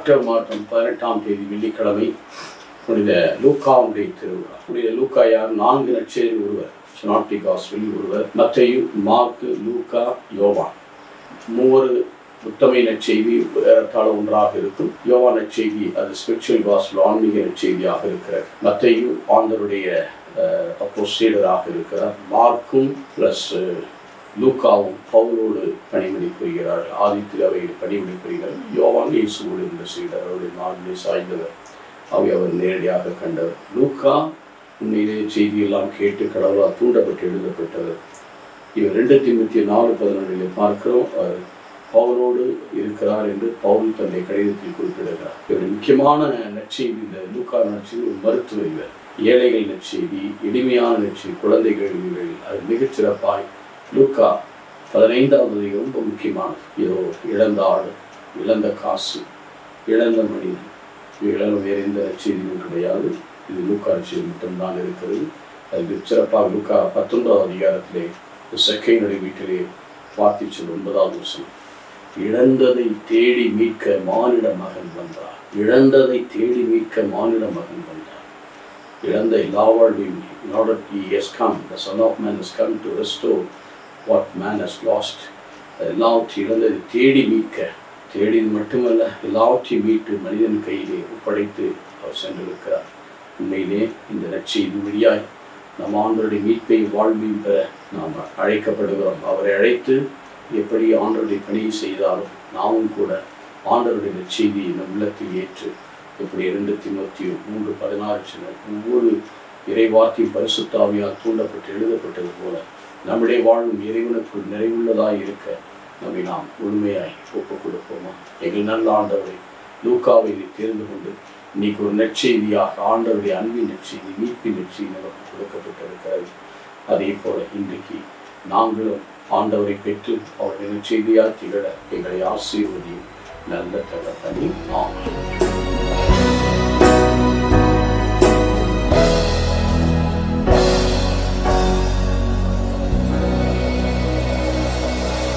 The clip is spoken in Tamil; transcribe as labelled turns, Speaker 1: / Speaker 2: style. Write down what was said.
Speaker 1: அக்டோபர் மாதம் 18ஆம் தேதி வெள்ளிக்கிழமை புனித லூக்காவுடைய திருவிழா. புனித லூக்கா யார்? 4 நற்செய்தி ஒருவர், சினாப்டிக் காஸ்பல் ஒருவர், மத்தேயு, மார்க்கு, லூக்கா, யோவான். 3 உத்தமை நற்செய்தி ஏறத்தாழ ஒன்றாக இருக்கும். யோவான் நற்செய்தி அது ஸ்பிரிச்சுவல் காஸ்பல், ஆன்மீக நற்செய்தியாக இருக்கிறார். மத்தேயு ஆண்டவருடைய அப்போஸ்தலராக இருக்கிறார். மார்க்கும் பிளஸ் லூக்காவும் பவுலோடு பணிமணி புரிகிறார்கள். ஆதித்தில் அவை பணிமணி புரிகிறார். யோவான் இயேசுவோடு இருந்த சீடர், அவருடைய மார்பிலை சாய்ந்தவர், அவை அவர் நேரடியாக கண்டவர். லூக்கா உண்மையிலே செய்தியெல்லாம் கேட்டு கடவுளால் தூண்டப்பட்டு எழுதப்பட்டவர். இவர் 2 தீமோத்தேயு 4:11 பார்க்கிறோம். அவர் பவுலோடு இருக்கிறார் என்று பவுல் தன்னுடைய கடிதத்தில் குறிப்பிடுகிறார். இவருடைய முக்கியமான நற்செய்தி இந்த லூக்கா நற்செய்தி ஒரு மருத்துவ இவர். ஏழைகள் நற்செய்தி, எளிமையான நற்செய்தி, குழந்தைகள் அது மிகச்சிறப்பாய் லூக்கா 15வது ரொம்ப முக்கியமானது. இதோ இழந்த ஆடு, இழந்த காசு, இழந்த மனிதன், இழந்த வேறு எந்த நற்செய்தியும் கிடையாது. இது லூக்கா நற்செய்தி மட்டும்தான் இருக்கிறது. அது சிறப்பாக லூக்கா 19வது அதிகாரத்திலே சக்கையினுடைய வீட்டிலே வார்த்தை 9வது வசனம், இழந்ததை தேடி மீட்க மானிட மகன் வந்தார். இழந்ததை தேடி மீட்க மானிட மகன் வந்தார். இழந்த எல்லா வாழ்வையும், in order he has come, the Son of Man has come to restore what man has lost. எல்லாவற்றையும் இழந்ததை தேடி மீட்க, தேடியது மட்டுமல்ல எல்லாவற்றையும் மீட்டு மனிதன் கையிலே ஒப்படைத்து அவர் சென்றிருக்கிறார். உண்மையிலே இந்த நற்செய்தி வழியாய் நம் ஆண்டவருடைய மீட்பையும் வாழ்வையும் பெற நாம் அழைக்கப்படுகிறோம். அவரை அழைத்து எப்படி ஆண்டவருடைய பணியை செய்தாலும் நாமும் கூட ஆண்டவருடைய நற்செய்தியை நம் உள்ளத்தில் ஏற்று, எப்படி 2 தீமோத்தேயு 3:16 ஒவ்வொரு இறைவார்த்தையும் பரிசுத்த ஆவியால் தூண்டப்பட்டு எழுதப்பட்டது போல நம்முடைய வாழ்வும் இறைவனுக்குள் நிறைவுள்ளதாய் இருக்க நம்மை நாம் முழுமையாய் ஒப்புக் கொடுப்போமா? எங்கள் நல்ல ஆண்டவரை, லூக்காவை தேர்ந்து கொண்டு இன்னைக்கு ஒரு நற்செய்தியாக ஆண்டவருடைய அன்பின் நற்செய்தி, மீட்பின் நற்செய்தி நமக்கு கொடுக்கப்பட்டிருக்கிறது. அதே போல இன்றைக்கு நாங்களும் ஆண்டவரை பெற்று அவருடைய நற்செய்தியால் திகழ எங்களை ஆசீர்வதியும் நல்ல தகப்பனே. ஆமென்.